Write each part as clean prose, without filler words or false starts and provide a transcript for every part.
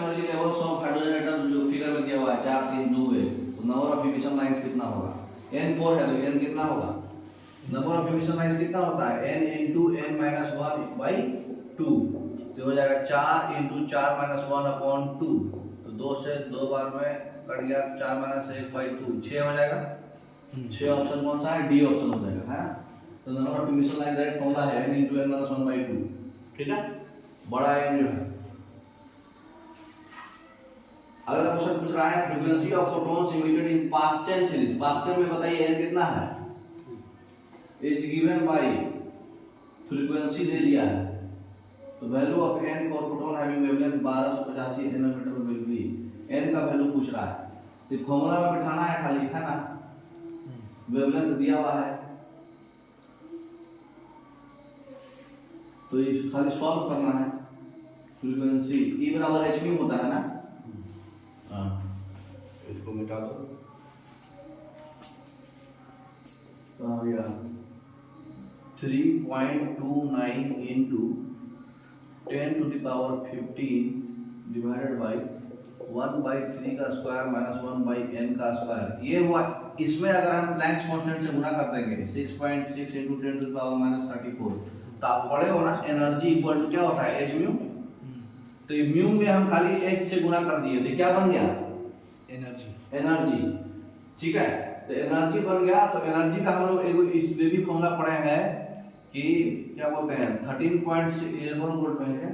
Energy levels of hydrogen atom जो figure में दिया हुआ है 4 3 2 है, तो नंबर ऑफ इमिशन लाइंस कितना होगा? n 4 है तो n कितना होगा? नंबर ऑफ इमिशन लाइंस कितना होता है? n into n minus 1 by 2, तो हो जाएगा 4 into 4 minus 1 upon 2, तो 2 से 2 बार में कट गया, 4 minus 1 by 2 6 हो जाएगा। 6 ऑप्शन कौन सा है? डी ऑप्शन हो जाएगा, है ना। तो number of emission line direct formula है n into n minus 1 by 2, ठीक है। बड़ा n जो है, अगर क्वेश्चन पूछ रहा है frequency of photons emitted in Pascal series, Pascal में बताइए n कितना है? इज गिवन बाय फ्रीक्वेंसी दे दिया है, तो value of n for photon having wavelength 1285 nanometer will be, n का वैल्यू पूछ रहा है, तो फॉर्मूला में बिठाना है खाली, है ना। वेवलेंथ दिया हुआ है, तो ये खाली सॉल्व करना है। फ्रीक्वेंसी E बराबर h म्यू होता है ना, इसको मिटा दो, तो आ गया 3.29 into 10 to the power 15 divided by 1/3 का स्क्वायर माइनस 1/n का स्क्वायर, ये हुआ। इसमें अगर हम प्लैंक्स कांस्टेंट से गुना कर देंगे 6.6 into 10 to the power minus 34, तो आप पढ़े हो ना एनर्जी इक्वल टू क्या होता है? h mu. तो ये म्यू में हम खाली h से गुना कर दिए, तो क्या बन गया? एनर्जी, ठीक है। तो एनर्जी बन गया, तो एनर्जी का हम लोग एक इस भी फॉर्मूला पढ़े हैं कि क्या बोलते हैं 13.11 वोल्ट में है क्या?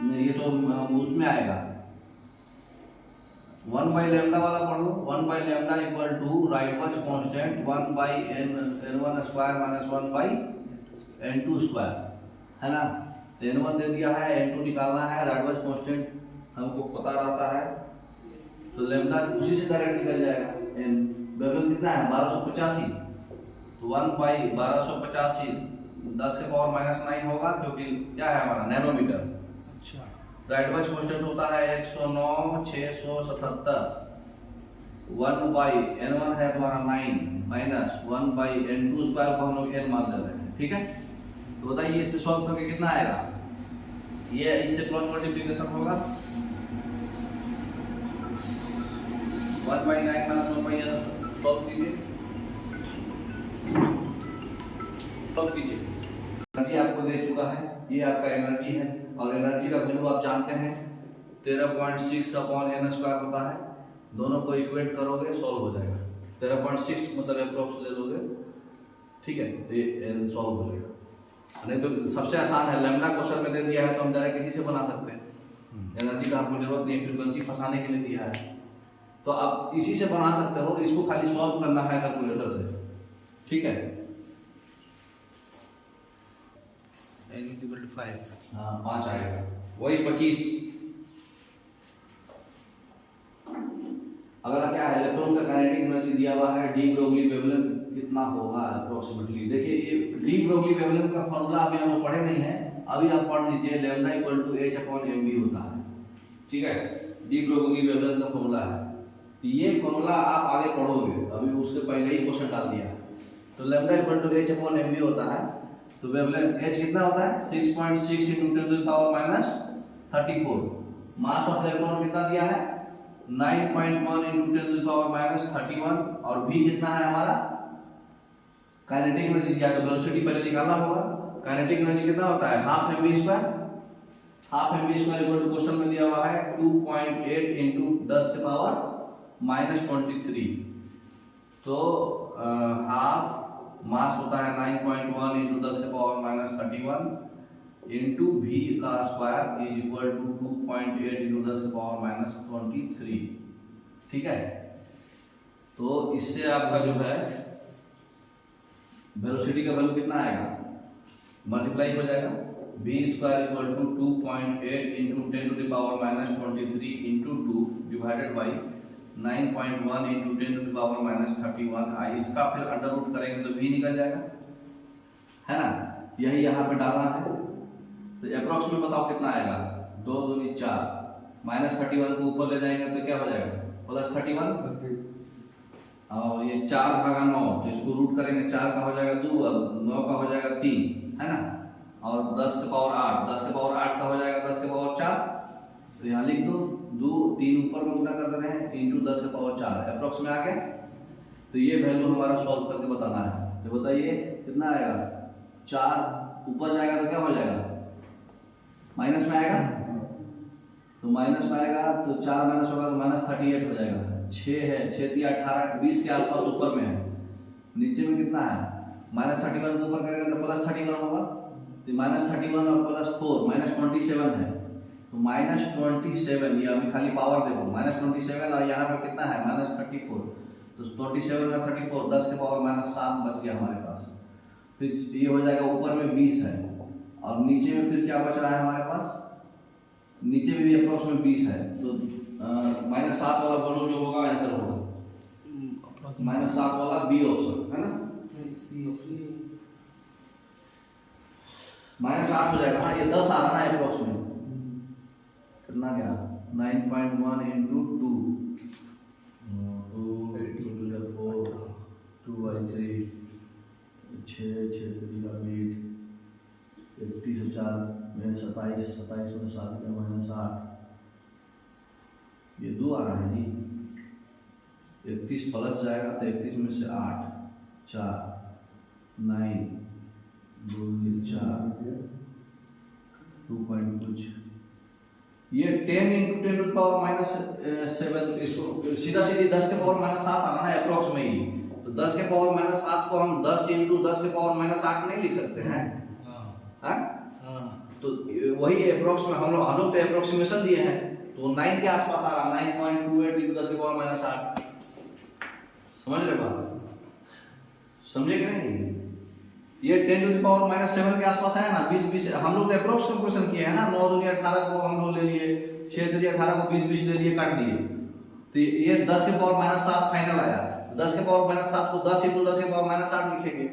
नहीं, ये तो उसमें आएगा 1 by लैम्डा वाला पढ़ लो। 1 by lambda equal to Rydberg constant 1 by n1 square minus 1 by n2 square, है ना। तो n1 दे दिया है, n2 निकालना है, राइटवर्ड कांस्टेंट हमको पता रहता है, तो लैम्डा उसी से डायरेक्ट निकल जाएगा। n वेवलेंथ कितना है? 1285, तो 1 by 1285 10 के पावर माइनस 9 होगा, क्योंकि क्या है हमारा नैनोमीटर। अच्छा, राइटवर्ड कांस्टेंट होता है 109 677, 1 by n1 है तुम्हारा 9 माइनस 1 by n2 स्क्वायर को हम लोग n मान ले रहे हैं, ठीक है। तो बताइए इससे सॉल्व करके कितना आएगा? ये इससे क्रॉस मल्टीप्लिकेशन होगा 1 by 9 माइनस 1 by सॉल्व कीजिए, सॉल्व कीजिए। एनर्जी आपको दे चुका है, ये आपका एनर्जी है, और एनर्जी का वैल्यू आप जानते हैं 13.6 अपॉन n स्क्वायर होता है। दोनों को इक्वेट करोगे सॉल्व हो जाएगा। 13.6 मतलब अप्रोक्स ले लोगे, ठीक है, तो ये n सॉल्व हो जाएगा। नहीं तो सबसे आसान है, लैम्डा क्वेश्चन में दे दिया है तो हम डायरेक्ट इसी से बना सकते हैं। एनर्जी का आपको जरूरत नहीं, फ्रीक्वेंसी फंसाने के लिए दिया है, तो आप इसी से बना सकते हो। इसको खाली सॉल्व करना है कैलकुलेटर से, ठीक है। n = 5, हाँ 5 आएगा, वही 25। अगर क्या है इलेक्ट्रॉन का काइनेटिक एनर्जी दिया हुआ है, डी ब्रोगली वेवलेंथ कितना होगा अप्रोक्सीमेटली। देखिए ये डी ब्रोगली वेवलेंथ का फॉर्मूला अभी हम लोग पढ़े नहीं है, अभी आप पढ़ लीजिए। लैम्डा इक्वल टू h/mv होता है, ठीक है। डी ब्रोगली वेवलेंथ का फॉर्मूला है, ये फॉर्मूला आप आगे पढ़ोगे, अभी उससे पहले ही क्वेश्चन डाल दिया। तो लैम्डा इक्वल टू h/mv होता है, तो वेवलेंथ h कितना होता है? 6.6 into 10 to the power minus 34। Mass of electron कितना दिया है? 9.1 into 10 to the power minus 31, और v कितना है हमारा? काइनेटिक एनर्जी दिया, तो वेलोसिटी पहले निकालना होगा। काइनेटिक एनर्जी कितना होता है? Half mv square. Half mv square equal to question में दिया हुआ है 2.8 into 10 के पावर माइनस 23, तो हाफ मास होता है 9.1 into 10 के पावर माइनस 31 इंटू v का square is equal to 2.8 into 10 के पावर माइनस 23, ठीक है। तो इससे आपका जो है वेलोसिटी का वैल्यू कितना आएगा? मल्टीप्लाई हो जाएगा, v square equal to 2.8 into 10 to the power minus 23 into 2 divided by 9.1 into 10 to the power minus 31। इसका फिर अंडर रूट करेंगे तो v निकल जाएगा, है ना। यही यहाँ पे डालना है, तो अप्रोक्स में बताओ कितना आएगा? 2 दूनी 4, माइनस 31 को ऊपर ले जाएंगे तो क्या हो जाएगा? प्लस 31, और ये 4/9, तो इसको रूट करेंगे, 4 का हो जाएगा 2, 9 का हो जाएगा 3, है ना। और 10 के पावर 8, 10 के पावर 8 का हो जाएगा 10 के पावर 4, तो यहाँ लिख दो, 2 3 ऊपर में गुना कर दे रहे हैं इंटू 10 के पावर 4 अप्रोक्स में आ गया। तो ये वैल्यू हमारा सॉल्व करके बताना है। तो बताइए कितना आएगा, 4 ऊपर जाएगा तो क्या हो जाएगा, माइनस में आएगा। तो माइनस में आएगा तो 4 माइनस होगा तो -38 हो जाएगा। 6 है, 6 3 18 20 के आसपास ऊपर में है, नीचे में कितना है -31 को ऊपर करेंगे तो +31 होगा। तो -31 और +4 -27 है। तो -27 ये अभी खाली पावर देखो, -27 और यहाँ पे कितना है -34। तो 27 का 34 10 के पावर -7 बच गया हमारे पास। फिर ये हो जाएगा, ऊपर में 20 है और नीचे में फिर क्या बच रहा है हमारे पास, नीचे में भी अप्रोक्स में 20 है। तो -7 वाला बोलो जो होगा आंसर होगा -7 वाला बी ऑप्शन है ना, -8 हो जाएगा। हाँ ये 10 आ रहा है अप्रोक्स में, कितना गया 9.1 इंटू 2 2/3 6 6 3 का 8 31 और 4 में 27 27 में 7 में -8 ये 2 आ रहा है जी। 31 प्लस जाएगा तो 31 में से 8 4 9 2 4 2 पॉइंट कुछ, ये 10 इंटू 10 टू पावर -7 इसको सीधा सीधी 10 के पावर -7 आना है अप्रोक्स में ही। तो 10 के पावर -7 को हम 10 इंटू 10 के पावर -8 नहीं लिख सकते हैं। हाँ तो वही अप्रोक्स में हम लोग तो अप्रोक्सीमेशन लिए हैं, तो 9 के आसपास आ रहा, 9.28 इंटू 10 के पावर -8। समझ रहे बात, समझे कि नहीं। ये 10 टू द पावर -7 के आसपास है ना, 20 हम लोग तो अप्रोक्स कैलकुलेशन किए हैं ना। 9 दूनी 18 को हम लोग ले लिए, 6 दूनी 18 को 20 ले लिए, काट दिए। तो ये 10 के पावर -7 फाइनल आया। 10 के पावर -7 को 10 इंटू 10 के पावर -8 लिखेंगे,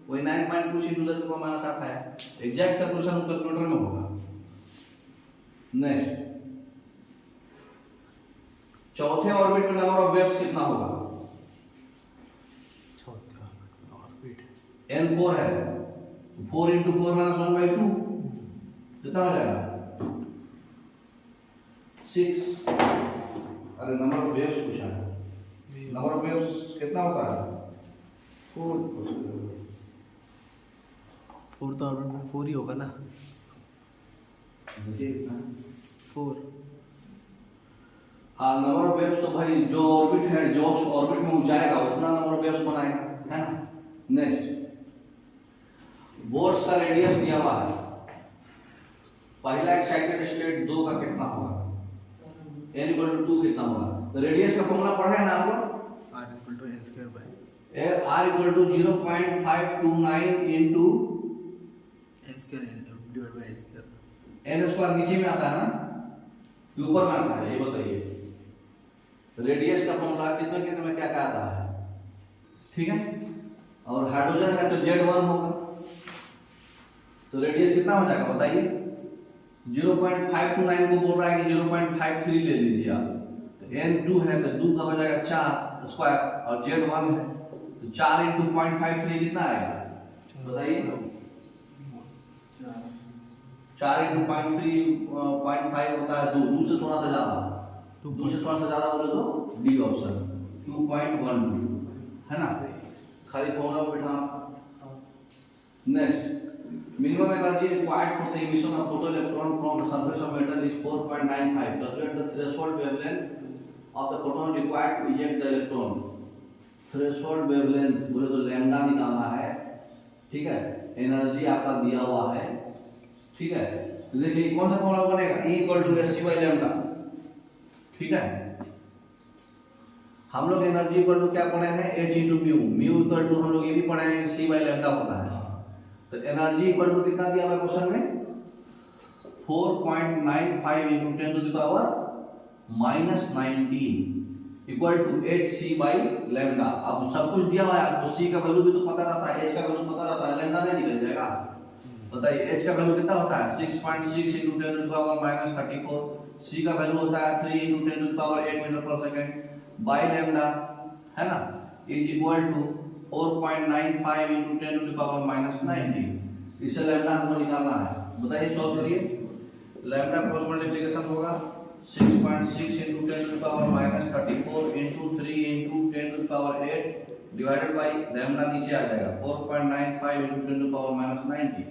वही 9.2 इंटू 10 के पावर -8 आया। एग्जैक्ट कैलकुलेशन कैलकुलेटर में होगा। नेक्स्ट, चौथे ऑर्बिट में नंबर ऑफ वेव्स कितना होगा, N4 है, 4 इंटू 4 -1/2 कितना हो जाएगा 6। अरे नंबर ऑफ वेव्स पूछा है, नंबर ऑफ वेव्स कितना होता है 4 तो ऑर्बिट में 4 ही होगा ना, 4। हाँ नंबर ऑफ वेव्स तो भाई जो ऑर्बिट है, जो ऑर्बिट में जाएगा उतना नंबर ऑफ वेव्स बनाएगा, है ना। नेक्स्ट, बोर्स का रेडियस दिया हुआ है, पहला एक्साइटेड स्टेट 2 का कितना होगा, n = 2 कितना होगा। तो रेडियस का फॉर्मूला पढ़े ना आप लोग, r = 0.529 इंटू n² नीचे में आता है ना, ऊपर में आता है, ये बताइए रेडियस का फॉर्मूला कितने कितने में क्या क्या आता है, ठीक है। और हाइड्रोजन है तो Z1 होगा, तो रेडियस कितना हो जाएगा बताइए। 0.529 को बोल रहा है कि 0.53 ले लीजिए आप, तो N2 है तो 2 का हो जाएगा 4 स्क्वायर और Z1 है तो 4 इंटू 0.53 कितना आएगा बताइए। 4 इंटू 0.5 होता है 2 से थोड़ा सा ज्यादा, 2 से थोड़ा सा ज्यादा बोले तो डी ऑप्शन 2.12 है ना, खाली फॉर्मूला बैठा। Next, minimum energy required for the emission of photoelectron from the surface of metal is 4.95. Calculate the threshold wavelength of the photon required to eject the electron. Threshold wavelength बोले तो lambda निकालना है, ठीक है। Energy आपका दिया हुआ है, ठीक है। तो देखिए कौन सा फॉर्मूला बनेगा, E = hc/λ, ठीक है। हम लोग एनर्जी इक्वल टू क्या पढ़े हैं, h × म्यू इक्वल टू हम लोग ये भी पढ़े हैं c/λ होता है। तो एनर्जी इक्वल टू कितना दिया हुआ है क्वेश्चन में 4.95 into 10 to the power -19 equal to hc/λ। अब सब कुछ दिया हुआ है आपको, c का वैल्यू भी तो पता रहता है, h का वैल्यू पता रहता है, लैम्डा नहीं निकल जाएगा। बताइए h का वैल्यू कितना होता है 6.6 into 10 to the power -34, c का वैल्यू होता है 3 into 10 to the power 8 meter पर सेकंड बाय लैम्डा, है ना, is equal to 4.95 into 10 to the power -19। इससे लैम्डा हमको निकालना है, बताइए सॉल्व करिए। लैम्डा क्रॉस मल्टीप्लिकेशन होगा power minus 34 into 3 into 10 to power 8 divided by lambda नीचे आ जाएगा 4.95 इंटू 10 टू पावर माइनस 90।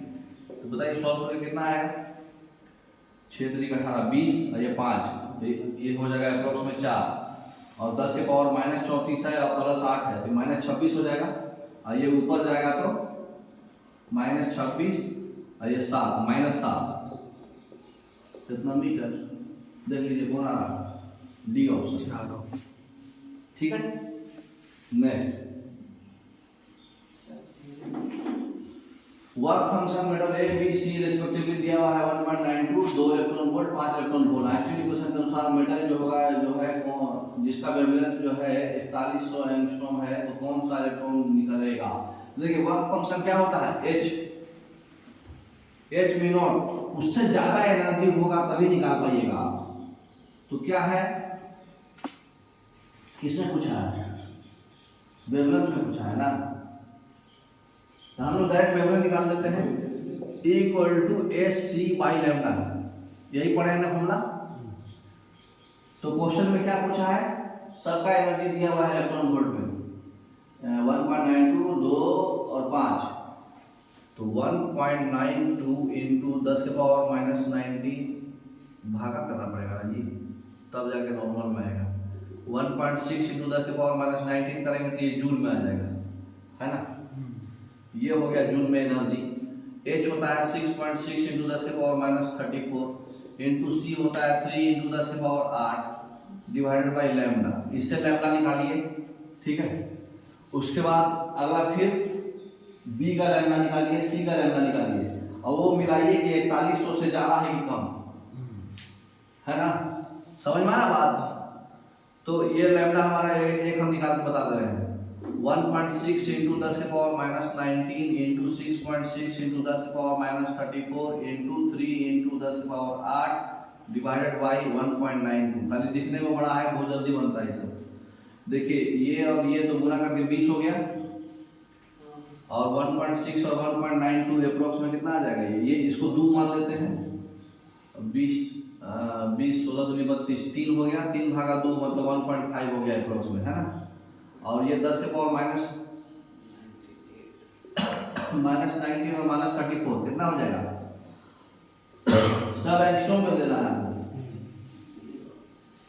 तो बताइए सॉल्व करके कितना आएगा? 6 3 18 20 और ये 5 ये हो जाएगा अप्रोक्स में 4 और 10 के पावर माइनस 34 है और प्लस 8 है तो माइनस 26 हो जाएगा और ये ऊपर जाएगा तो माइनस 26 और ये 7 माइनस 7 कितना मीटर देख लीजिए कौन आ रहा? D option. ठीक है। Next work function metal A B C respectively दिया हुआ है 1.92 2 electron volt 5 electron volt. Actually question के अनुसार मेटल जो होगा जो है जिसका वेवलेंथ जो है 4100 एंगस्ट्रॉम है तो कौन सा इलेक्ट्रॉन निकलेगा? देखिए वर्क फंक्शन क्या होता है H मी नॉट, उससे ज्यादा एनर्जी होगा तभी निकाल पाइएगा। तो क्या है, किसने पूछा है? वेवलेंथ में पूछा है ना, तो हम लोग डायरेक्ट वेवलेंथ निकाल देते हैं equal to SC by lambda. यही पढ़े हैं ना फॉर्मूला। तो क्वेश्चन में क्या पूछा है? सबका एनर्जी दिया हुआ है इलेक्ट्रॉन वोल्ट में 1.92 2 और 5 तो 1.92 इंटू 10 के पावर माइनस 90 भागा करना पड़ेगा ना जी, तब जाके नॉर्मल में आएगा। 1.6 इंटू 10 के पावर माइनस 19 करेंगे तो ये जूल में आ जाएगा, है ना। ये हो गया जूल में एनर्जी। H होता है 6.6 इंटू 10 के पावर माइनस 34 इंटू C होता है 3 इंटू 10 के पावर 8 डिवाइडेड बाई लैम्डा। इससे लैम्डा निकालिए, ठीक है। उसके बाद अगला फिर B का लैम्डा निकालिए, C का लैम्डा निकालिए और वो मिलाइए कि 4100 से ज्यादा है कि कम, है ना। समझ में आया बात? तो ये लैम्डा हमारा एक हम निकाल के बता दे रहे हैं 1.6 इंटू 10 के पावर माइनस 19 इंटू 6.6 इंटू 10 के पावर माइनस 34 इंटू 3 इंटू 10 के पावर 8 डिवाइडेड बाई 1.92। खाली दिखने में बड़ा है, बहुत जल्दी बनता है सब। देखिए ये और ये तो गुना करके 20 हो गया और 1.6 और 1.92 अप्रोक्स में कितना आ जाएगा? ये इसको 2 मान लेते हैं। 20 16 दूनी 32 3 हो गया, 3 भागा 2 मतलब 1.5 हो गया अप्रोक्स में, है ना। और ये 10 के पावर माइनस 19 और माइनस 34 कितना हो जाएगा? सब एंगस्ट्रॉम में देना है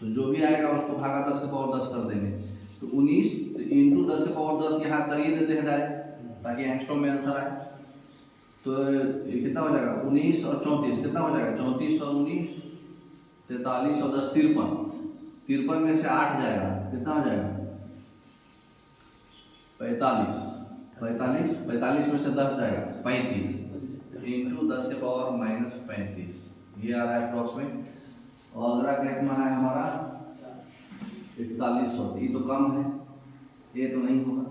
तो जो भी आएगा उसको भागा 10 के पावर 10 कर देंगे तो 19 इंटू 10 के पावर 10 यहाँ करिए देते हैं डायरेक्ट ताकि एंगस्ट्रॉम में आंसर आए। तो ये कितना हो जाएगा? 19 और 34 कितना हो जाएगा? 34 और 19 43 और 10 53। 53 में से 8 जाएगा, कितना हो जाएगा? 45 में से 10 जाएगा 35 इंटू 10 के पावर माइनस 35। ये आ रहा है अप्रोक्स में। और अगला कितना है हमारा 4100। ये तो कम है, ये तो नहीं होगा।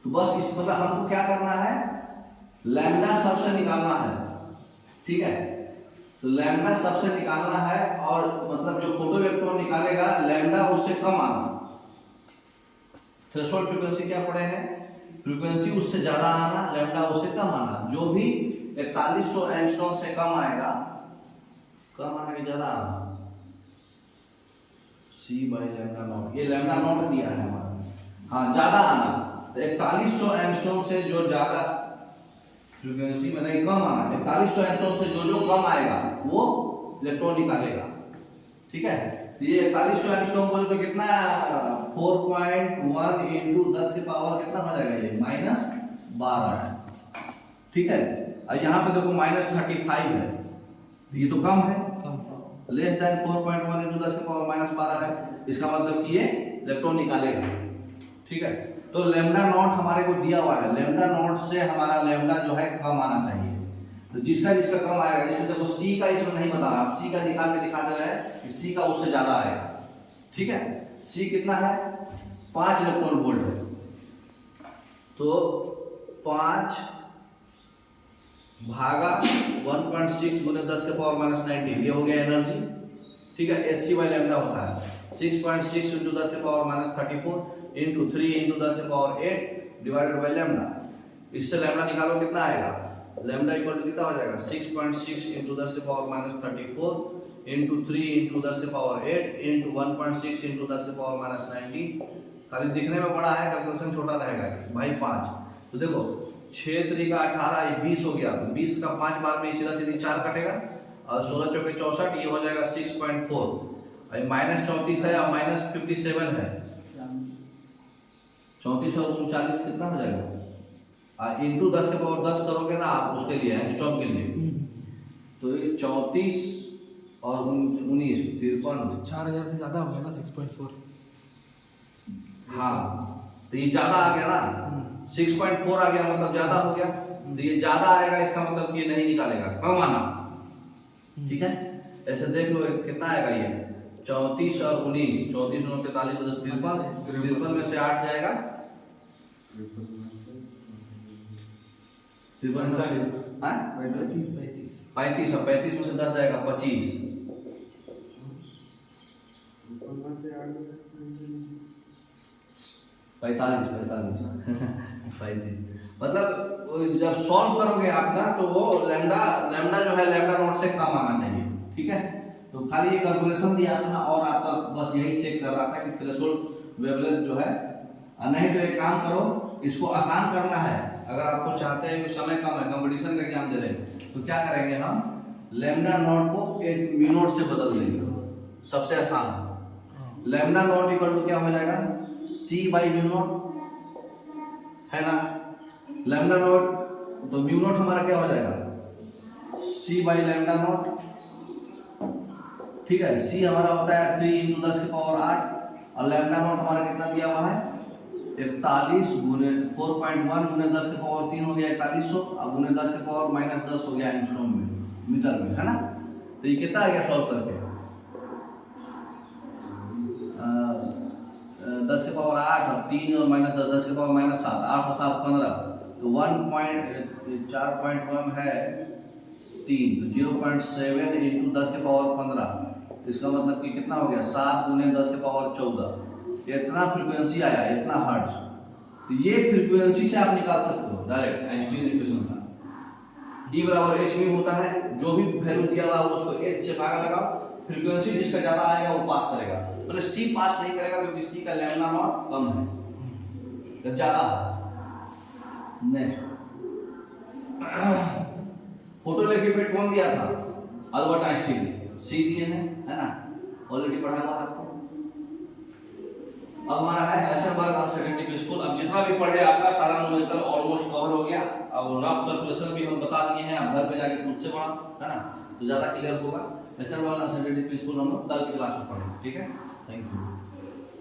तो बस इस मतलब हमको क्या करना है? लैम्डा सबसे निकालना है, ठीक है। तो लैम्डा सबसे निकालना है और मतलब जो फोटो इलेक्ट्रॉन निकालेगा लैम्डा उससे कम आना। थ्रेशोल्ड फ्रीक्वेंसी क्या पढ़े हैं? फ्रीक्वेंसी उससे ज्यादा आना, लैम्डा उससे कम आना। जो भी 4100 एंगस्ट्रॉम से कम आएगा, कम आना कि ज्यादा आना, C बाई लैम्डा नॉट। ये लैम्डा नॉट दिया है हमारा, हाँ ज्यादा आना। तो 4100 एंगस्ट्रॉम से जो ज्यादा फ्रीक्वेंसी में नहीं कम आना, 4100 एंगस्ट्रॉम से जो कम आएगा वो इलेक्ट्रॉन निकालेगा, ठीक है। ये 4100 एंगस्ट्रॉम बोले तो कितना 4.1 इंटू 10 के पावर कितना हो जाएगा? ये माइनस 12, ठीक है। और यहाँ पे देखो माइनस 35 है, ये तो कम है, लेस देन 4.1 इंटू 10 के पावर माइनस 12 है। इसका मतलब कि ये इलेक्ट्रॉन निकालेगा, ठीक है। तो लैम्डा नॉट हमारे को दिया हुआ है, लैम्डा नॉट से हमारा लैम्डा जो है कम आना चाहिए। तो जिसका कम आएगा, जैसे देखो C का इसमें नहीं बता रहा, आप C का दिखा दे रहे हैं कि C का उससे ज्यादा आएगा, ठीक है। C कितना है? 5 इलेक्ट्रॉन वोल्ट है। तो 5 भागा 1.6 गुने 10 के पावर माइनस 19, ये हो गया एनर्जी, ठीक है। SC बाई लैम्डा होता है 6.6 इंटू 10 के पावर माइनस 34 इंटू 3 इंटू 10 के पावर 8 डिवाइडेड बाई लैम्डा। इससे लैम्डा निकालो कितना आएगा? लैम्डा इक्वल टू कितना हो जाएगा 6.6 इंटू 10 के पावर माइनस 34 इंटू 3 इंटू 10 के पावर 8 इंटू 1.6 इंटू 10 के पावर माइनस 19। खाली दिखने में बड़ा है, कैलकुलेशन छोटा रहेगा भाई 5। तो देखो 6 3 का 18 ये 20 हो गया, तो 20 का 5 बार में सीधा सीधी 4 कटेगा और 16 चौके 64, ये हो जाएगा 6.4। माइनस 34 है और माइनस 57 है, 34 और 39 कितना हो जाएगा? इंटू 10 के पावर 10 करोगे ना आप उसके लिए एंगस्ट्रॉम के लिए, तो ये 34 और 19 53 4000 से ज्यादा हो गया ना 6.4। हाँ तो ये ज्यादा आ गया ना, 6.4 आ गया मतलब ज्यादा हो गया। तो ये ज्यादा आएगा इसका मतलब ये नहीं निकालेगा, कम आना। ठीक है, ऐसे देख लो कितना आएगा ये 34 और 19, 34 और 43 53 में से 8 जाएगा 35 और 35 में से 10 जाएगा 25। मतलब जब सॉल्व करोगे आप ना तो वो लैम्डा जो है लैम्डा नॉट से कम आना चाहिए। ठीक है, तो खाली ये कैलकुलेशन दिया था और आपका बस यही चेक कर रहा था कि थ्रेशोल्ड वेवलेंथ जो है। नहीं तो एक काम करो, इसको आसान करना है। अगर आपको चाहते हैं कि समय कम है, कंपटीशन का एग्जाम दे रहे हैं, तो क्या करेंगे हम लैम्डा नॉट को एक म्यू नॉट से बदल देंगे, सबसे आसान। लैम्डा नॉट इक्वल टू क्या हो जाएगा C बाई म्यू नॉट, है ना। लैम्डा नॉट तो म्यू नॉट हमारा क्या हो जाएगा C बाई लैम्डा नॉट। ठीक है, C हमारा होता है 3 इंटू 10 के पावर 8 और लैम्डा नॉट हमारा कितना दिया हुआ है 41 गुने 4.1 गुने 10 के पावर 3 हो गया 4100 और गुने 10 के पावर माइनस 10 हो गया एंगस्ट्रॉम में मीटर में, है ना। तो ये कितना आ गया सॉल्व करके 10 के पावर 8 और 3 और माइनस 10 10 के पावर माइनस 7 8 और 7 15, तो 4.1 है 3, तो 0.7 इंटू 10 के पावर 15, इसका मतलब कि कितना हो गया 7 गुने 10 के पावर 14। इतना फ्रीक्वेंसी आया, इतना हर्ट्ज। तो ये फ्रीक्वेंसी से आप निकाल सकते हो डायरेक्ट आइंस्टीन इक्वेशन का। E बराबर h म्यू होता है, जो भी वैल्यू दिया हुआ है उसको h से भागा लगाओ, फ्रीक्वेंसी जिसका ज्यादा आएगा वो पास करेगा। मतलब C पास नहीं करेगा क्योंकि C का लैम्डा नॉट कम है, तो ज्यादा नेक्स्ट फोटोइलेक्ट्रिक कौन दिया था? Albert Einstein. C दिए हैं, है ना, ऑलरेडी पढ़ा हुआ आपको। अब हमारा है हाइसेनबर्ग अनसर्टेनिटी प्रिंसिपल। अब जितना भी पढ़े आपका सारा न्यूमेरिकल ऑलमोस्ट कवर हो गया। अब रफ कैलकुलेशन भी हम बता दिए हैं, आप घर पे जाके खुद से पढ़ा, है ना, तो ज्यादा क्लियर होगा। हाइसेनबर्ग अनसर्टेनिटी प्रिंसिपल हम लोग कल की क्लास में पढ़ेंगे। ठीक है, थैंक यू।